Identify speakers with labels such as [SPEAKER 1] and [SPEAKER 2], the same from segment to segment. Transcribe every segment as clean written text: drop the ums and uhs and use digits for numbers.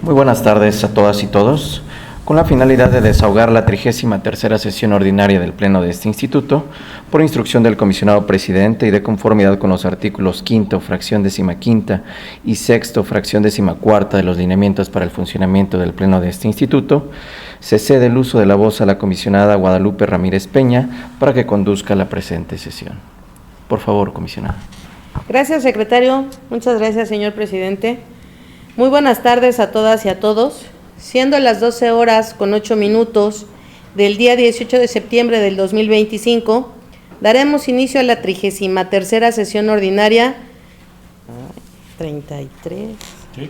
[SPEAKER 1] Muy buenas tardes a todas y todos. Con la finalidad de desahogar la 33ª sesión ordinaria del Pleno de este Instituto, por instrucción del Comisionado Presidente y de conformidad con los artículos 5º, fracción 15ª y 6º, fracción 14ª de los lineamientos para el funcionamiento del Pleno de este Instituto, se cede el uso de la voz a la comisionada Guadalupe Ramírez Peña para que conduzca la presente sesión. Por favor, comisionada.
[SPEAKER 2] Gracias, secretario. Muchas gracias, señor presidente. Muy buenas tardes a todas y a todos. Siendo las 12:08 del día 18 de septiembre del 2025, daremos inicio a la 33ª sesión ordinaria, 33, ¿sí?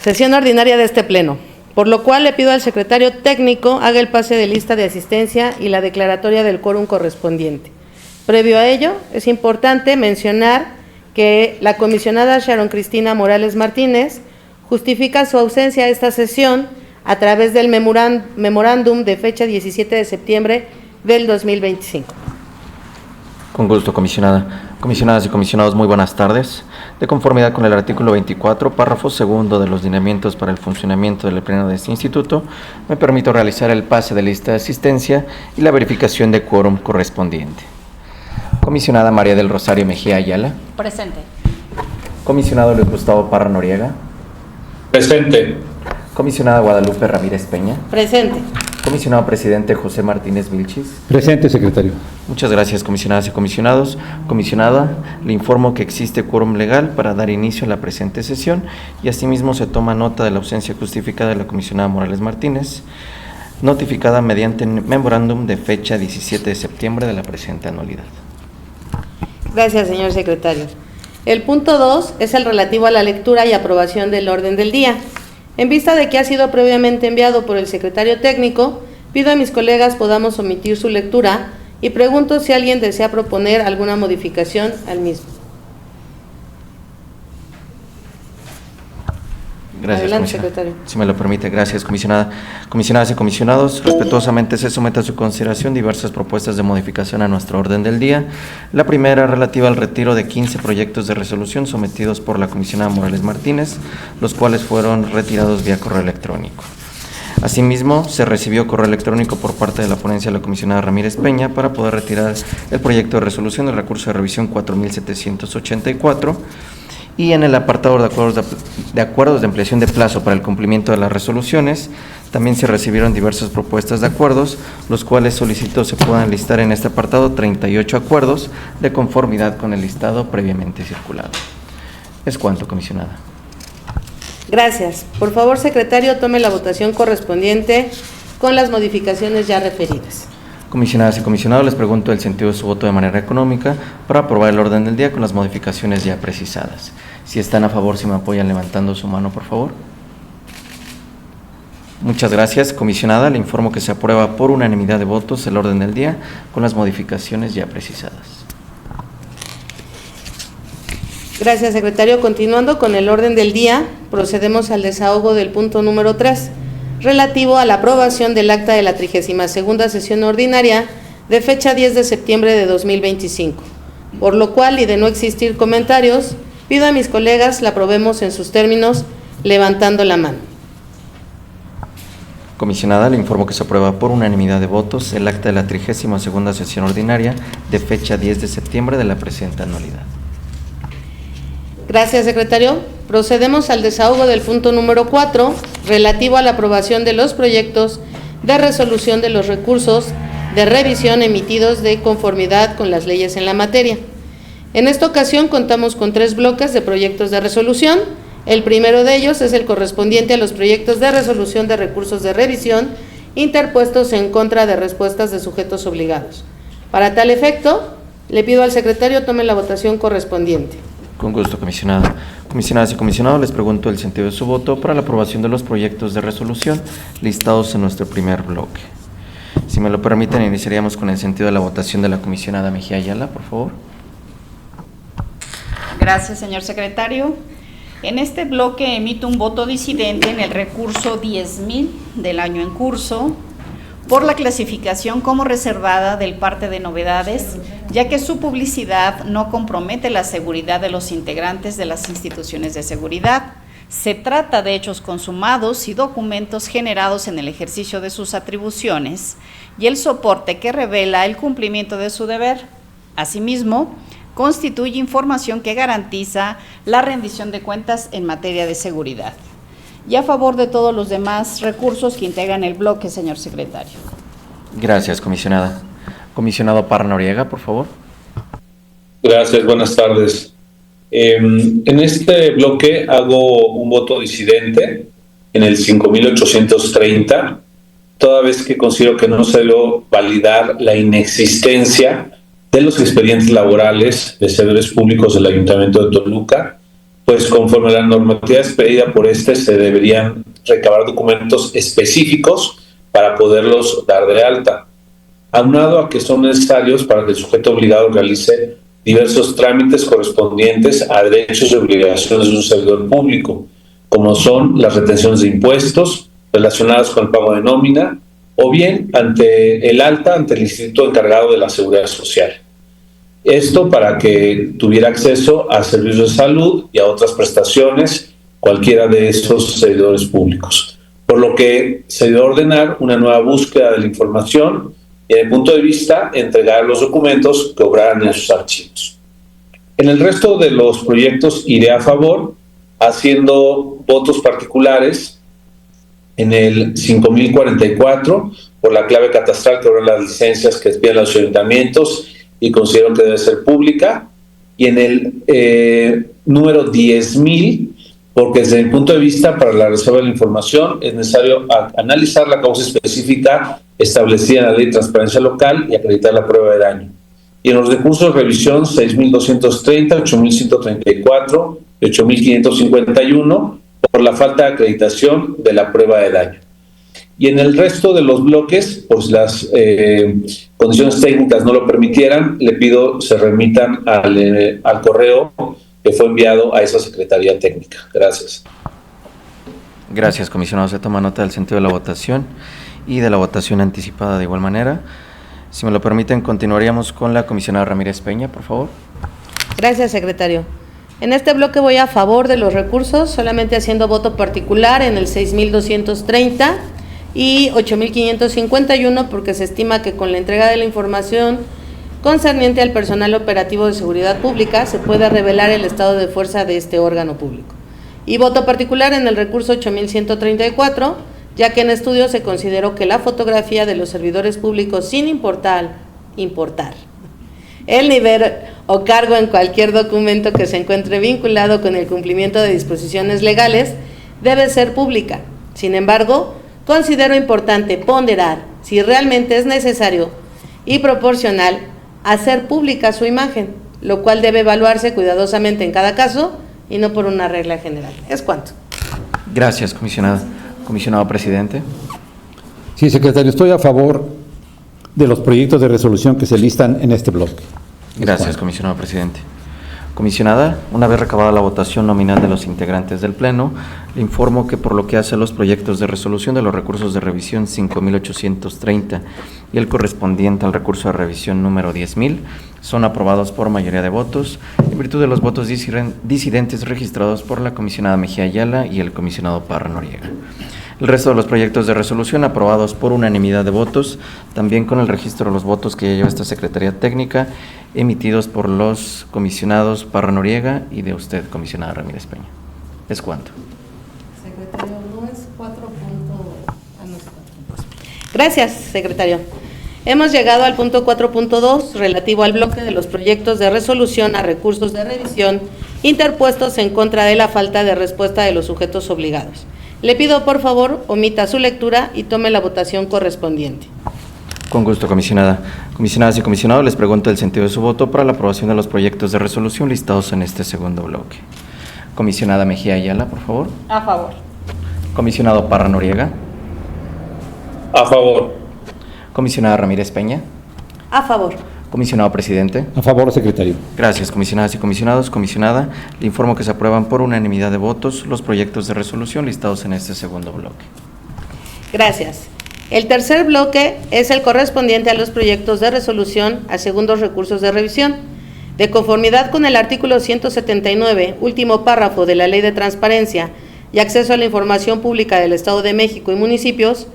[SPEAKER 2] Sesión ordinaria de este Pleno, por lo cual le pido al secretario técnico haga el pase de lista de asistencia y la declaratoria del quórum correspondiente. Previo a ello, es importante mencionar que la comisionada Sharon Cristina Morales Martínez justifica su ausencia a esta sesión a través del memorándum de fecha 17 de septiembre del 2025.
[SPEAKER 1] Con gusto, comisionada. Comisionadas y comisionados, muy buenas tardes. De conformidad con el artículo 24, párrafo segundo de los lineamientos para el funcionamiento del Pleno de este Instituto, me permito realizar el pase de lista de asistencia y la verificación de quórum correspondiente. Comisionada María del Rosario Mejía Ayala.
[SPEAKER 3] Presente.
[SPEAKER 1] Comisionado Luis Gustavo Parra Noriega.
[SPEAKER 4] Presente.
[SPEAKER 1] Comisionada Guadalupe Ramírez Peña.
[SPEAKER 2] Presente.
[SPEAKER 1] Comisionado Presidente José Martínez Vilchis.
[SPEAKER 5] Presente, secretario.
[SPEAKER 1] Muchas gracias, comisionadas y comisionados. Comisionada, le informo que existe quórum legal para dar inicio a la presente sesión y asimismo se toma nota de la ausencia justificada de la comisionada Morales Martínez, notificada mediante memorándum de fecha 17 de septiembre de la presente anualidad.
[SPEAKER 2] Gracias, señor secretario. El punto 2 es el relativo a la lectura y aprobación del orden del día. En vista de que ha sido previamente enviado por el secretario técnico, pido a mis colegas podamos omitir su lectura y pregunto si alguien desea proponer alguna modificación al mismo.
[SPEAKER 1] Gracias,
[SPEAKER 2] adelante, secretario.
[SPEAKER 1] Si me lo permite, gracias, comisionada. Comisionadas y comisionados, respetuosamente se somete a su consideración diversas propuestas de modificación a nuestro orden del día. La primera, relativa al retiro de 15 proyectos de resolución sometidos por la comisionada Morales Martínez, los cuales fueron retirados vía correo electrónico. Asimismo, se recibió correo electrónico por parte de la ponencia de la comisionada Ramírez Peña para poder retirar el proyecto de resolución del recurso de revisión 4784, y en el apartado de acuerdos de ampliación de plazo para el cumplimiento de las resoluciones, también se recibieron diversas propuestas de acuerdos, los cuales solicito se puedan listar en este apartado 38 acuerdos de conformidad con el listado previamente circulado. Es cuanto, comisionada.
[SPEAKER 2] Gracias. Por favor, secretario, tome la votación correspondiente con las modificaciones ya referidas.
[SPEAKER 1] Comisionadas y comisionados, les pregunto el sentido de su voto de manera económica para aprobar el orden del día con las modificaciones ya precisadas. Si están a favor, si me apoyan levantando su mano, por favor. Muchas gracias, comisionada. Le informo que se aprueba por unanimidad de votos el orden del día con las modificaciones ya precisadas.
[SPEAKER 2] Gracias, secretario. Continuando con el orden del día, procedemos al desahogo del punto número 3. Relativo a la aprobación del acta de la 32ª sesión ordinaria de fecha 10 de septiembre de 2025, por lo cual, y de no existir comentarios, pido a mis colegas la aprobemos en sus términos levantando la mano.
[SPEAKER 1] Comisionada, le informo que se aprueba por unanimidad de votos el acta de la 32ª sesión ordinaria de fecha 10 de septiembre de la presente anualidad.
[SPEAKER 2] Gracias, secretario. Procedemos al desahogo del punto número 4, relativo a la aprobación de los proyectos de resolución de los recursos de revisión emitidos de conformidad con las leyes en la materia. En esta ocasión contamos con 3 bloques de proyectos de resolución. El primero de ellos es el correspondiente a los proyectos de resolución de recursos de revisión interpuestos en contra de respuestas de sujetos obligados. Para tal efecto, le pido al secretario tome la votación correspondiente.
[SPEAKER 1] Con gusto, comisionada. Comisionadas y comisionados, les pregunto el sentido de su voto para la aprobación de los proyectos de resolución listados en nuestro primer bloque. Si me lo permiten, iniciaríamos con el sentido de la votación de la comisionada Mejía Ayala, por favor.
[SPEAKER 3] Gracias, señor secretario. En este bloque emito un voto disidente en el recurso 10.000 del año en curso, por la clasificación como reservada del parte de novedades, ya que su publicidad no compromete la seguridad de los integrantes de las instituciones de seguridad, Se trata de hechos consumados y documentos generados en el ejercicio de sus atribuciones y el soporte que revela el cumplimiento de su deber. Asimismo, constituye información que garantiza la rendición de cuentas en materia de seguridad. Y a favor de todos los demás recursos que integran el bloque, señor secretario.
[SPEAKER 1] Gracias, comisionada. Comisionado Parra Noriega, por favor.
[SPEAKER 4] Gracias, buenas tardes. En este bloque hago un voto disidente en el 5830, toda vez que considero que no se debe validar la inexistencia de los expedientes laborales de servidores públicos del Ayuntamiento de Toluca, pues conforme a la normativa expedida por se deberían recabar documentos específicos para poderlos dar de alta, aunado a que son necesarios para que el sujeto obligado realice diversos trámites correspondientes a derechos y obligaciones de un servidor público, como son las retenciones de impuestos relacionadas con el pago de nómina, o bien ante el Instituto encargado de la Seguridad Social. Esto para que tuviera acceso a servicios de salud y a otras prestaciones, cualquiera de esos servidores públicos. Por lo que se debe ordenar una nueva búsqueda de la información y, desde el punto de vista, entregar los documentos que obraran en sus archivos. En el resto de los proyectos iré a favor, haciendo votos particulares en el 5044 por la clave catastral que obra las licencias que expiden los ayuntamientos y considero que debe ser pública, y en el número 10,000 porque desde mi punto de vista para la reserva de la información es necesario analizar la causa específica establecida en la Ley de Transparencia Local y acreditar la prueba de daño. Y en los recursos de revisión 6,230, 8,134 y 8,551 por la falta de acreditación de la prueba de daño. Y en el resto de los bloques, por si las condiciones técnicas no lo permitieran, le pido se remitan al correo que fue enviado a esa Secretaría Técnica. Gracias.
[SPEAKER 1] Gracias, comisionado. Se toma nota del sentido de la votación y de la votación anticipada de igual manera. Si me lo permiten, continuaríamos con la comisionada Ramírez Peña, por favor.
[SPEAKER 2] Gracias, secretario. En este bloque voy a favor de los recursos, solamente haciendo voto particular en el 6,230 y 8,551, porque se estima que con la entrega de la información concerniente al personal operativo de seguridad pública se puede revelar el estado de fuerza de este órgano público. Y voto particular en el recurso 8,134, ya que en estudio se consideró que la fotografía de los servidores públicos sin importar el nivel o cargo en cualquier documento que se encuentre vinculado con el cumplimiento de disposiciones legales debe ser pública. Sin embargo, considero importante ponderar si realmente es necesario y proporcional hacer pública su imagen, lo cual debe evaluarse cuidadosamente en cada caso y no por una regla general. Es cuanto.
[SPEAKER 1] Gracias, comisionada. Comisionado presidente.
[SPEAKER 5] Sí, secretario, estoy a favor de los proyectos de resolución que se listan en este bloque.
[SPEAKER 1] Gracias, comisionado presidente. Comisionada, una vez recabada la votación nominal de los integrantes del Pleno, le informo que por lo que hace a los proyectos de resolución de los recursos de revisión 5,830 y el correspondiente al recurso de revisión número 10,000 son aprobados por mayoría de votos, en virtud de los votos disidentes registrados por la comisionada Mejía Ayala y el comisionado Parra Noriega. El resto de los proyectos de resolución aprobados por unanimidad de votos, también con el registro de los votos que ya lleva esta Secretaría Técnica, emitidos por los comisionados Parra Noriega y de usted, comisionada Ramírez Peña. ¿Es cuánto?
[SPEAKER 2] Secretario, no es 4. Gracias, secretario. Hemos llegado al punto 4.2, relativo al bloque de los proyectos de resolución a recursos de revisión interpuestos en contra de la falta de respuesta de los sujetos obligados. Le pido, por favor, omita su lectura y tome la votación correspondiente.
[SPEAKER 1] Con gusto, comisionada. Comisionadas y comisionados, les pregunto el sentido de su voto para la aprobación de los proyectos de resolución listados en este segundo bloque. Comisionada Mejía Ayala, por favor.
[SPEAKER 3] A favor.
[SPEAKER 1] Comisionado Parra Noriega.
[SPEAKER 4] A favor.
[SPEAKER 1] Comisionada Ramírez Peña.
[SPEAKER 2] A favor.
[SPEAKER 1] Comisionado presidente.
[SPEAKER 5] A favor, secretario.
[SPEAKER 1] Gracias, comisionadas y comisionados. Comisionada, le informo que se aprueban por unanimidad de votos los proyectos de resolución listados en este segundo bloque.
[SPEAKER 2] Gracias. El tercer bloque es el correspondiente a los proyectos de resolución a segundos recursos de revisión. De conformidad con el artículo 179, último párrafo de la Ley de Transparencia, y acceso a la información pública del Estado de México y municipios,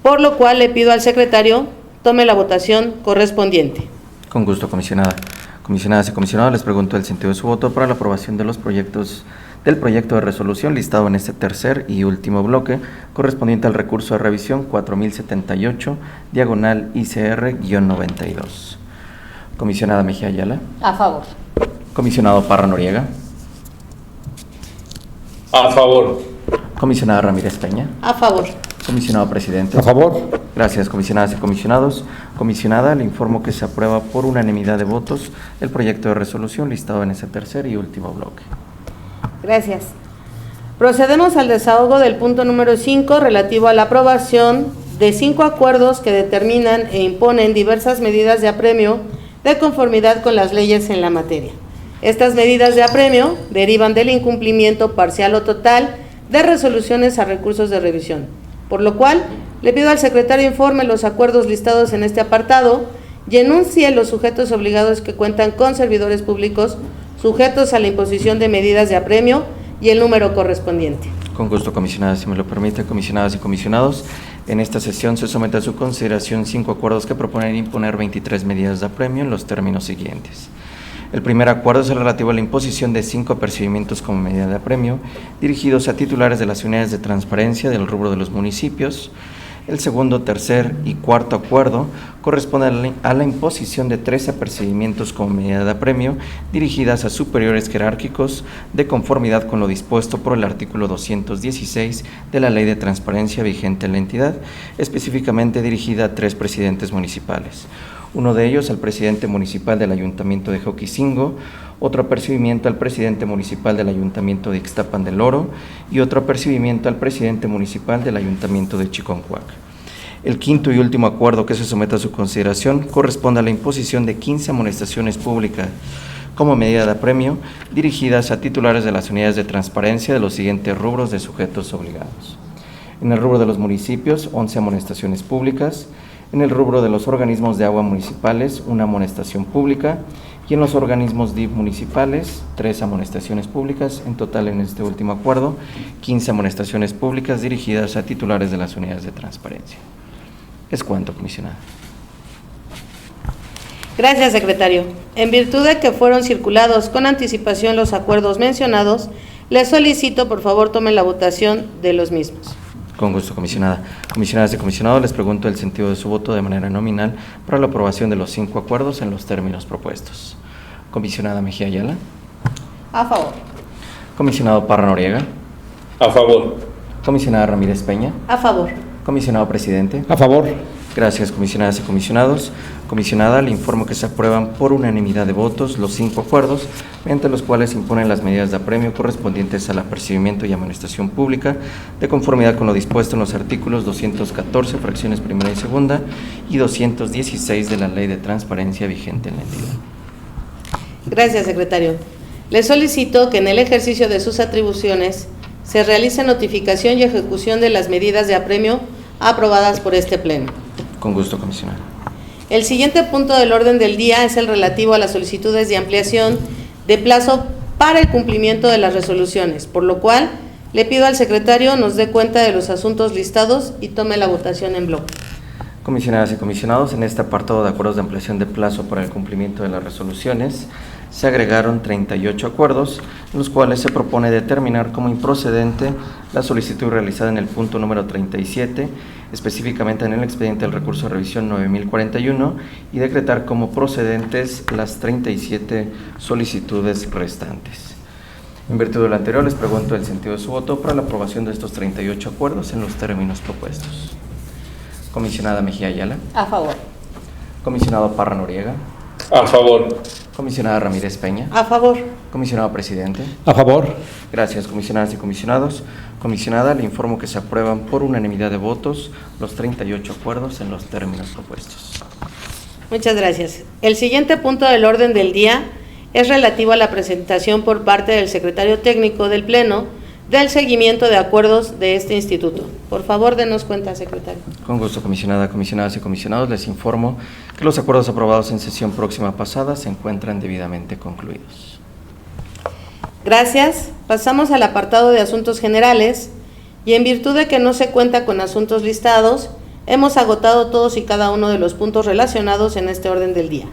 [SPEAKER 2] por lo cual le pido al secretario tome la votación correspondiente.
[SPEAKER 1] Con gusto, comisionada. Comisionadas y comisionados, les pregunto el sentido de su voto para la aprobación de los proyectos del proyecto de resolución listado en este tercer y último bloque, correspondiente al recurso de revisión 4078, diagonal ICR-92. Comisionada Mejía Ayala.
[SPEAKER 3] A favor.
[SPEAKER 1] Comisionado Parra Noriega.
[SPEAKER 4] A favor.
[SPEAKER 1] Comisionada Ramírez Peña.
[SPEAKER 2] A favor.
[SPEAKER 1] Comisionado Presidente.
[SPEAKER 5] A favor.
[SPEAKER 1] Gracias, comisionadas y comisionados. Comisionada, le informo que se aprueba por unanimidad de votos el proyecto de resolución listado en ese tercer y último bloque.
[SPEAKER 2] Gracias. Procedemos al desahogo del punto número 5 relativo a la aprobación de 5 acuerdos que determinan e imponen diversas medidas de apremio de conformidad con las leyes en la materia. Estas medidas de apremio derivan del incumplimiento parcial o total de resoluciones a recursos de revisión, por lo cual le pido al secretario informe los acuerdos listados en este apartado y enuncie los sujetos obligados que cuentan con servidores públicos sujetos a la imposición de medidas de apremio y el número correspondiente.
[SPEAKER 1] Con gusto, comisionada, si me lo permite, comisionadas y comisionados, en esta sesión se somete a su consideración 5 acuerdos que proponen imponer 23 medidas de apremio en los términos siguientes. El primer acuerdo es el relativo a la imposición de 5 apercibimientos como medida de apremio dirigidos a titulares de las unidades de transparencia del rubro de los municipios. El segundo, tercer y cuarto acuerdo corresponden a la imposición de 3 apercibimientos como medida de apremio dirigidas a superiores jerárquicos de conformidad con lo dispuesto por el artículo 216 de la Ley de Transparencia vigente en la entidad, específicamente dirigida a 3 presidentes municipales. Uno de ellos al presidente municipal del Ayuntamiento de Joquisingo, otro apercibimiento al presidente municipal del Ayuntamiento de Ixtapan del Oro y otro apercibimiento al presidente municipal del Ayuntamiento de Chiconcuac. El quinto y último acuerdo que se somete a su consideración corresponde a la imposición de 15 amonestaciones públicas como medida de apremio dirigidas a titulares de las unidades de transparencia de los siguientes rubros de sujetos obligados. En el rubro de los municipios, 11 amonestaciones públicas. En el rubro de los organismos de agua municipales, 1 amonestación pública, y en los organismos DIF municipales, 3 amonestaciones públicas, en total en este último acuerdo, 15 amonestaciones públicas dirigidas a titulares de las unidades de transparencia. Es cuanto, comisionada.
[SPEAKER 2] Gracias, secretario. En virtud de que fueron circulados con anticipación los acuerdos mencionados, les solicito, por favor, tomen la votación de los mismos.
[SPEAKER 1] Con gusto, comisionada. Comisionadas y comisionados, les pregunto el sentido de su voto de manera nominal para la aprobación de los 5 acuerdos en los términos propuestos. Comisionada Mejía Ayala.
[SPEAKER 3] A favor.
[SPEAKER 1] Comisionado Parra Noriega.
[SPEAKER 4] A favor.
[SPEAKER 1] Comisionada Ramírez Peña.
[SPEAKER 2] A favor.
[SPEAKER 1] Comisionado Presidente.
[SPEAKER 5] A favor.
[SPEAKER 1] Gracias, comisionadas y comisionados. Comisionada, le informo que se aprueban por unanimidad de votos los 5 acuerdos, mediante los cuales se imponen las medidas de apremio correspondientes al apercibimiento y amonestación pública, de conformidad con lo dispuesto en los artículos 214, fracciones primera y segunda, y 216 de la Ley de Transparencia vigente en la entidad.
[SPEAKER 2] Gracias, secretario. Le solicito que en el ejercicio de sus atribuciones se realice notificación y ejecución de las medidas de apremio aprobadas por este Pleno.
[SPEAKER 1] Con gusto, comisionada.
[SPEAKER 2] El siguiente punto del orden del día es el relativo a las solicitudes de ampliación de plazo para el cumplimiento de las resoluciones, por lo cual le pido al secretario nos dé cuenta de los asuntos listados y tome la votación en bloque.
[SPEAKER 1] Comisionadas y comisionados, en este apartado de acuerdos de ampliación de plazo para el cumplimiento de las resoluciones, se agregaron 38 acuerdos, en los cuales se propone determinar como improcedente la solicitud realizada en el punto número 37, específicamente en el expediente del recurso de revisión 9041, y decretar como procedentes las 37 solicitudes restantes. En virtud de lo anterior, les pregunto el sentido de su voto para la aprobación de estos 38 acuerdos en los términos propuestos. Comisionada Mejía Ayala.
[SPEAKER 3] A favor.
[SPEAKER 1] Comisionado Parra Noriega.
[SPEAKER 4] A favor.
[SPEAKER 1] Comisionada Ramírez Peña.
[SPEAKER 2] A favor.
[SPEAKER 1] Comisionado Presidente.
[SPEAKER 5] A favor.
[SPEAKER 1] Gracias, comisionadas y comisionados. Comisionada, le informo que se aprueban por unanimidad de votos los 38 acuerdos en los términos propuestos.
[SPEAKER 2] Muchas gracias. El siguiente punto del orden del día es relativo a la presentación por parte del secretario técnico del Pleno del seguimiento de acuerdos de este instituto. Por favor, denos cuenta, secretario.
[SPEAKER 1] Con gusto, comisionada, comisionadas y comisionados, les informo que los acuerdos aprobados en sesión próxima pasada se encuentran debidamente concluidos.
[SPEAKER 2] Gracias. Pasamos al apartado de asuntos generales y en virtud de que no se cuenta con asuntos listados, hemos agotado todos y cada uno de los puntos relacionados en este orden del día.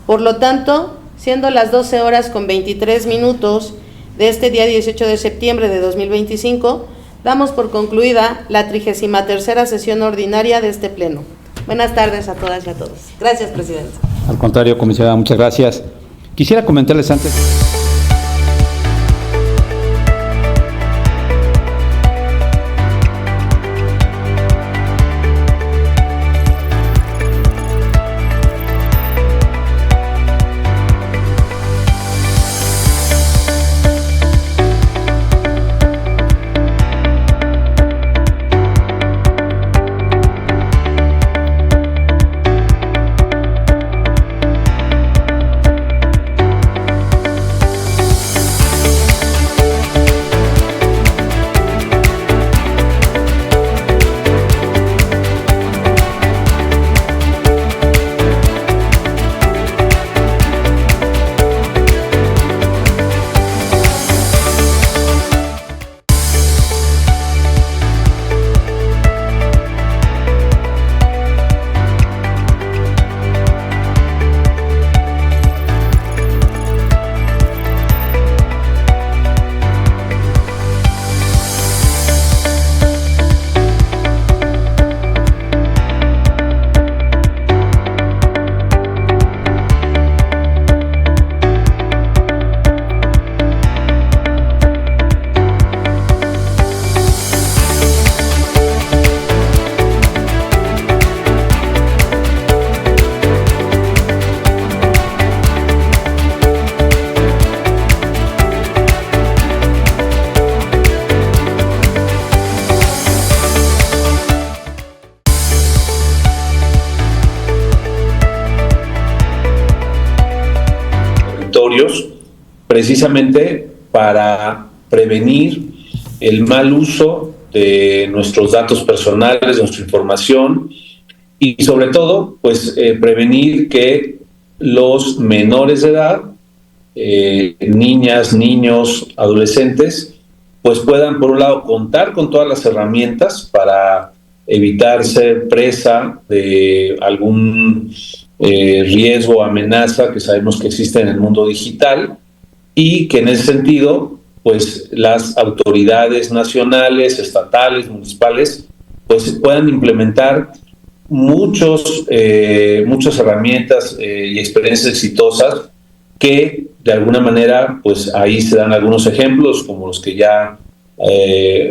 [SPEAKER 2] Por lo tanto, siendo las 12 horas con 23 minutos de este día 18 de septiembre de 2025, damos por concluida la 33ª sesión ordinaria de este Pleno. Buenas tardes a todas y a todos. Gracias, presidente.
[SPEAKER 5] Al contrario, comisionada, muchas gracias. Quisiera comentarles antes...
[SPEAKER 4] precisamente para prevenir el mal uso de nuestros datos personales, de nuestra información y sobre todo, pues prevenir que los menores de edad, niñas, niños, adolescentes, pues puedan por un lado contar con todas las herramientas para evitar ser presa de algún riesgo o amenaza que sabemos que existe en el mundo digital, y que en ese sentido, pues las autoridades nacionales, estatales, municipales, pues puedan implementar muchas herramientas y experiencias exitosas que de alguna manera, pues ahí se dan algunos ejemplos como los que ya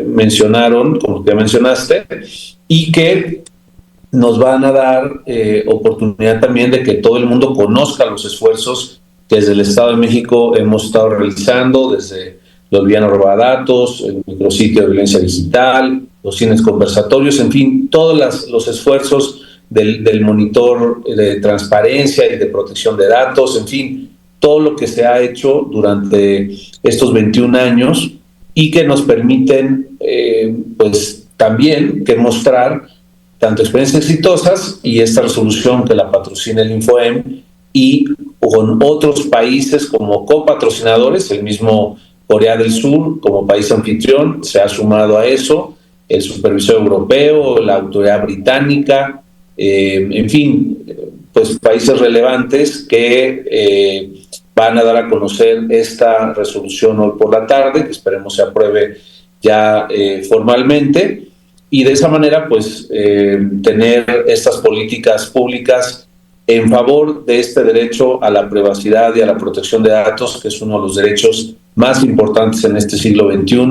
[SPEAKER 4] mencionaron, como que ya mencionaste, y que nos van a dar oportunidad también de que todo el mundo conozca los esfuerzos que desde el Estado de México hemos estado realizando, desde los Bolivianos Robadatos, el micrositio de violencia digital, los cines conversatorios, en fin, todos los esfuerzos del monitor de transparencia y de protección de datos, en fin, todo lo que se ha hecho durante estos 21 años y que nos permiten, pues también que mostrar tanto experiencias exitosas y esta resolución que la patrocina el INFOEM y con otros países como copatrocinadores, el mismo Corea del Sur como país anfitrión se ha sumado a eso, el supervisor europeo, la autoridad británica, en fin, pues países relevantes que van a dar a conocer esta resolución hoy por la tarde, que esperemos se apruebe ya formalmente, y de esa manera pues tener estas políticas públicas en favor de este derecho a la privacidad y a la protección de datos, que es uno de los derechos más importantes en este siglo XXI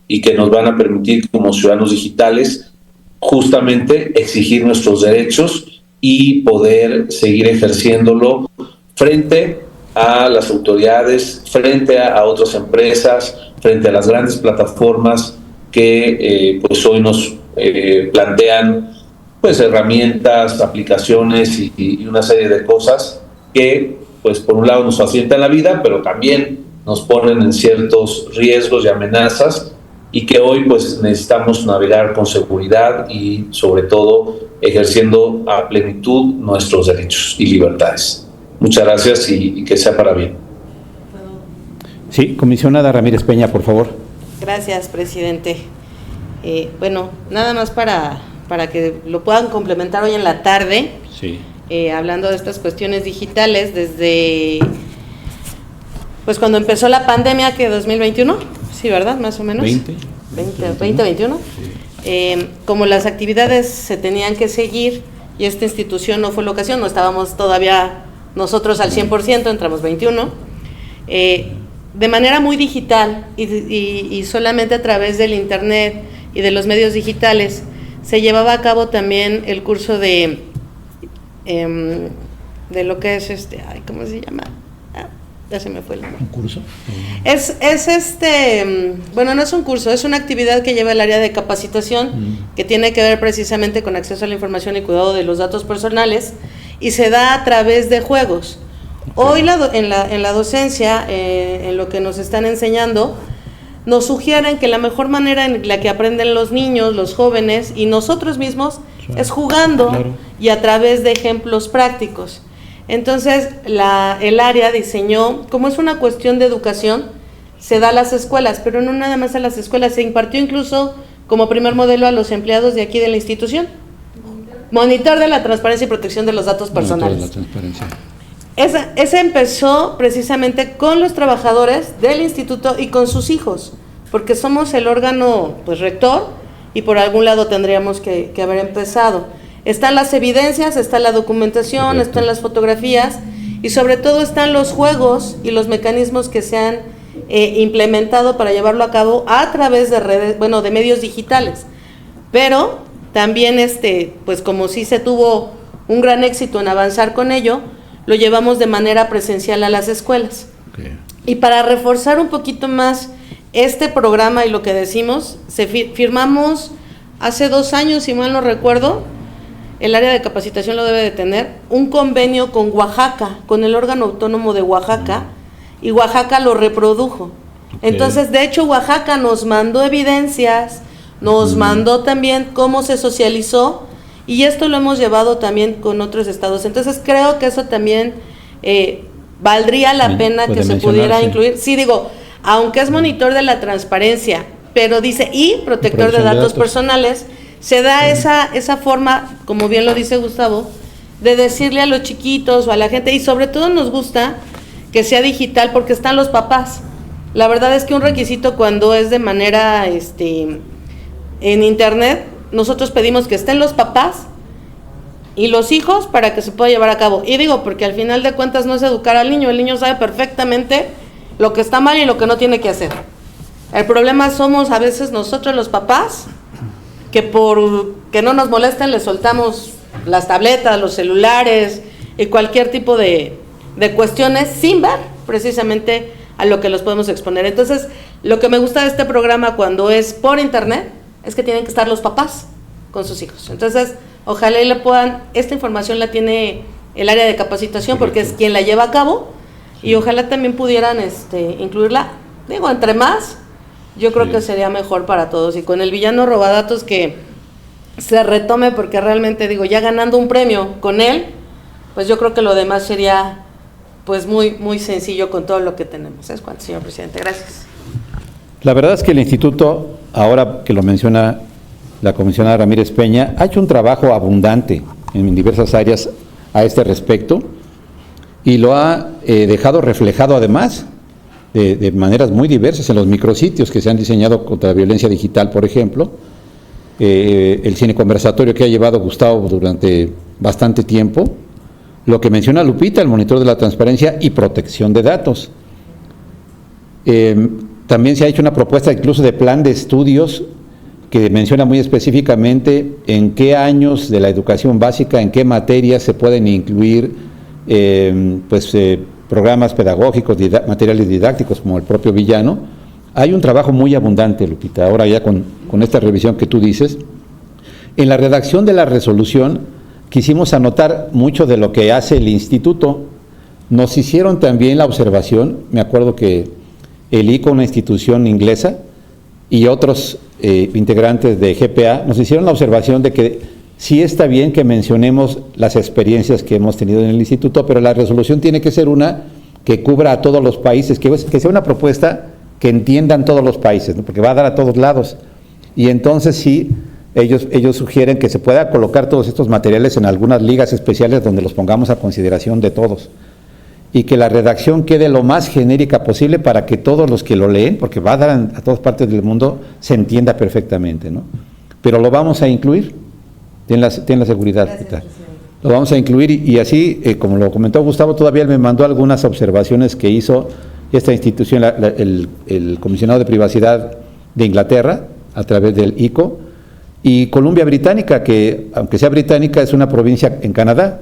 [SPEAKER 4] y que nos van a permitir como ciudadanos digitales justamente exigir nuestros derechos y poder seguir ejerciéndolo frente a las autoridades, frente a otras empresas, frente a las grandes plataformas que pues hoy nos plantean pues herramientas, aplicaciones y una serie de cosas que pues por un lado nos facilitan la vida, pero también nos ponen en ciertos riesgos y amenazas y que hoy pues necesitamos navegar con seguridad y sobre todo ejerciendo a plenitud nuestros derechos y libertades. Muchas gracias y que sea para bien.
[SPEAKER 5] Sí, comisionada Ramírez Peña, por favor.
[SPEAKER 2] Gracias, presidente. Bueno, nada más para que lo puedan complementar hoy en la tarde,
[SPEAKER 5] Sí.
[SPEAKER 2] hablando de estas cuestiones digitales, desde pues cuando empezó la pandemia, que 2021, sí, ¿verdad? Más o menos. 2021. Como las actividades se tenían que seguir y esta institución no fue la ocasión, no estábamos todavía nosotros al 100%, entramos 21, de manera muy digital y solamente a través del internet y de los medios digitales se llevaba a cabo también el curso de lo que es ¿cómo se llama? Ya se me fue el nombre.
[SPEAKER 5] ¿Un curso?
[SPEAKER 2] Es bueno, no es un curso, es una actividad que lleva el área de capacitación que tiene que ver precisamente con acceso a la información y cuidado de los datos personales y se da a través de juegos. Hoy en la docencia, en lo que nos están enseñando, nos sugieren que la mejor manera en la que aprenden los niños, los jóvenes y nosotros mismos es jugando y a través de ejemplos prácticos. Entonces, el área diseñó, como es una cuestión de educación, se da a las escuelas, pero no nada más a las escuelas, se impartió incluso como primer modelo a los empleados de aquí de la institución. Monitor de la transparencia y protección de los datos personales.
[SPEAKER 5] Monitor de la transparencia.
[SPEAKER 2] Ese empezó precisamente con los trabajadores del instituto y con sus hijos, porque somos el órgano pues rector y por algún lado tendríamos que haber empezado. Están las evidencias, está la documentación, correcto, están las fotografías y sobre todo están los juegos y los mecanismos que se han implementado para llevarlo a cabo a través de redes, bueno, de medios digitales. Pero también pues como sí se tuvo un gran éxito en avanzar con ello, lo llevamos de manera presencial a las escuelas. Okay. Y para reforzar un poquito más este programa y lo que decimos, firmamos hace 2 años, si mal no recuerdo, el área de capacitación lo debe de tener, un convenio con Oaxaca, con el órgano autónomo de Oaxaca, y Oaxaca lo reprodujo. Okay. Entonces, de hecho, Oaxaca nos mandó evidencias, nos mandó también cómo se socializó, y esto lo hemos llevado también con otros estados. Entonces, creo que eso también valdría la pena que se pudiera incluir. Sí, digo, aunque es monitor de la transparencia, pero dice, y protector de datos personales, se da esa forma, como bien lo dice Gustavo, de decirle a los chiquitos o a la gente, y sobre todo nos gusta que sea digital porque están los papás. La verdad es que un requisito cuando es de manera en internet, nosotros pedimos que estén los papás y los hijos para que se pueda llevar a cabo. Y digo, porque al final de cuentas no es educar al niño, el niño sabe perfectamente lo que está mal y lo que no tiene que hacer. El problema somos a veces nosotros los papás, que por que no nos molesten le soltamos las tabletas, los celulares y cualquier tipo de cuestiones sin ver precisamente a lo que los podemos exponer. Entonces, lo que me gusta de este programa cuando es por internet es que tienen que estar los papás con sus hijos. Entonces, ojalá y le puedan, esta información la tiene el área de capacitación porque es quien la lleva a cabo y ojalá también pudieran incluirla, digo, entre más, yo creo que sería mejor para todos. Y con el villano robadatos que se retome porque realmente, digo, ya ganando un premio con él, pues yo creo que lo demás sería pues muy, muy sencillo con todo lo que tenemos. ¿Es cuánto, señor presidente? Gracias.
[SPEAKER 5] La verdad es que el instituto, ahora que lo menciona la comisionada Ramírez Peña, ha hecho un trabajo abundante en diversas áreas a este respecto y lo ha dejado reflejado además de maneras muy diversas en los micrositios que se han diseñado contra la violencia digital, por ejemplo, el cine conversatorio que ha llevado Gustavo durante bastante tiempo, lo que menciona Lupita, el monitor de la transparencia y protección de datos. También se ha hecho una propuesta incluso de plan de estudios que menciona muy específicamente en qué años de la educación básica, en qué materias se pueden incluir programas pedagógicos, materiales didácticos como el propio villano. Hay un trabajo muy abundante, Lupita, ahora ya con esta revisión que tú dices. En la redacción de la resolución quisimos anotar mucho de lo que hace el instituto. Nos hicieron también la observación, me acuerdo que el ICO, una institución inglesa, y otros integrantes de GPA, nos hicieron la observación de que sí está bien que mencionemos las experiencias que hemos tenido en el instituto, pero la resolución tiene que ser una que cubra a todos los países, que sea una propuesta que entiendan todos los países, ¿no? Porque va a dar a todos lados. Y entonces sí, ellos sugieren que se pueda colocar todos estos materiales en algunas ligas especiales donde los pongamos a consideración de todos. Y que la redacción quede lo más genérica posible para que todos los que lo leen, porque va a dar a todas partes del mundo, se entienda perfectamente, ¿no? Pero lo vamos a incluir, ten la seguridad.
[SPEAKER 6] Gracias,
[SPEAKER 5] lo vamos a incluir y así, como lo comentó Gustavo, todavía él me mandó algunas observaciones que hizo esta institución, el Comisionado de Privacidad de Inglaterra, a través del ICO, y Columbia Británica, que aunque sea británica, es una provincia en Canadá.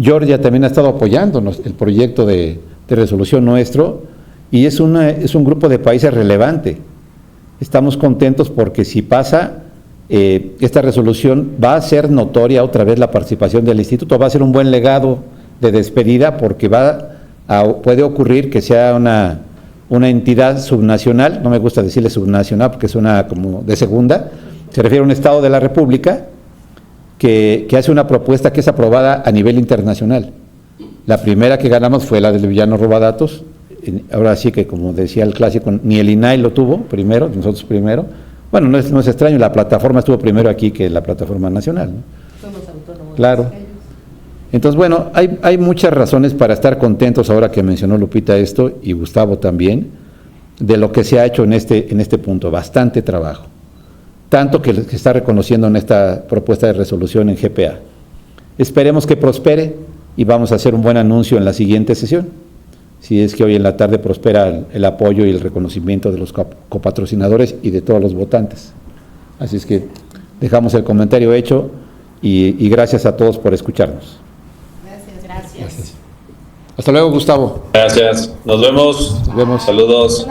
[SPEAKER 5] Georgia también ha estado apoyándonos el proyecto de resolución nuestro, y es un grupo de países relevante. Estamos contentos porque si pasa esta resolución, va a ser notoria otra vez la participación del instituto, va a ser un buen legado de despedida, porque puede ocurrir que sea una entidad subnacional, no me gusta decirle subnacional porque suena como de segunda, se refiere a un Estado de la República que hace una propuesta que es aprobada a nivel internacional. La primera que ganamos fue la del villano robadatos, ahora sí que, como decía el clásico, ni el INAI lo tuvo primero, nosotros primero. Bueno, no es extraño, la plataforma estuvo primero aquí que la plataforma nacional, ¿no?
[SPEAKER 2] Somos autónomos.
[SPEAKER 5] Claro. Entonces, bueno, hay muchas razones para estar contentos ahora que mencionó Lupita esto, y Gustavo también, de lo que se ha hecho en este punto, bastante trabajo. Tanto que se está reconociendo en esta propuesta de resolución en GPA. Esperemos que prospere y vamos a hacer un buen anuncio en la siguiente sesión, si es que hoy en la tarde prospera el apoyo y el reconocimiento de los copatrocinadores y de todos los votantes. Así es que dejamos el comentario hecho y gracias a todos por escucharnos.
[SPEAKER 3] Gracias.
[SPEAKER 5] Hasta luego, Gustavo.
[SPEAKER 4] Gracias. Nos vemos.
[SPEAKER 5] Nos vemos.
[SPEAKER 4] Saludos.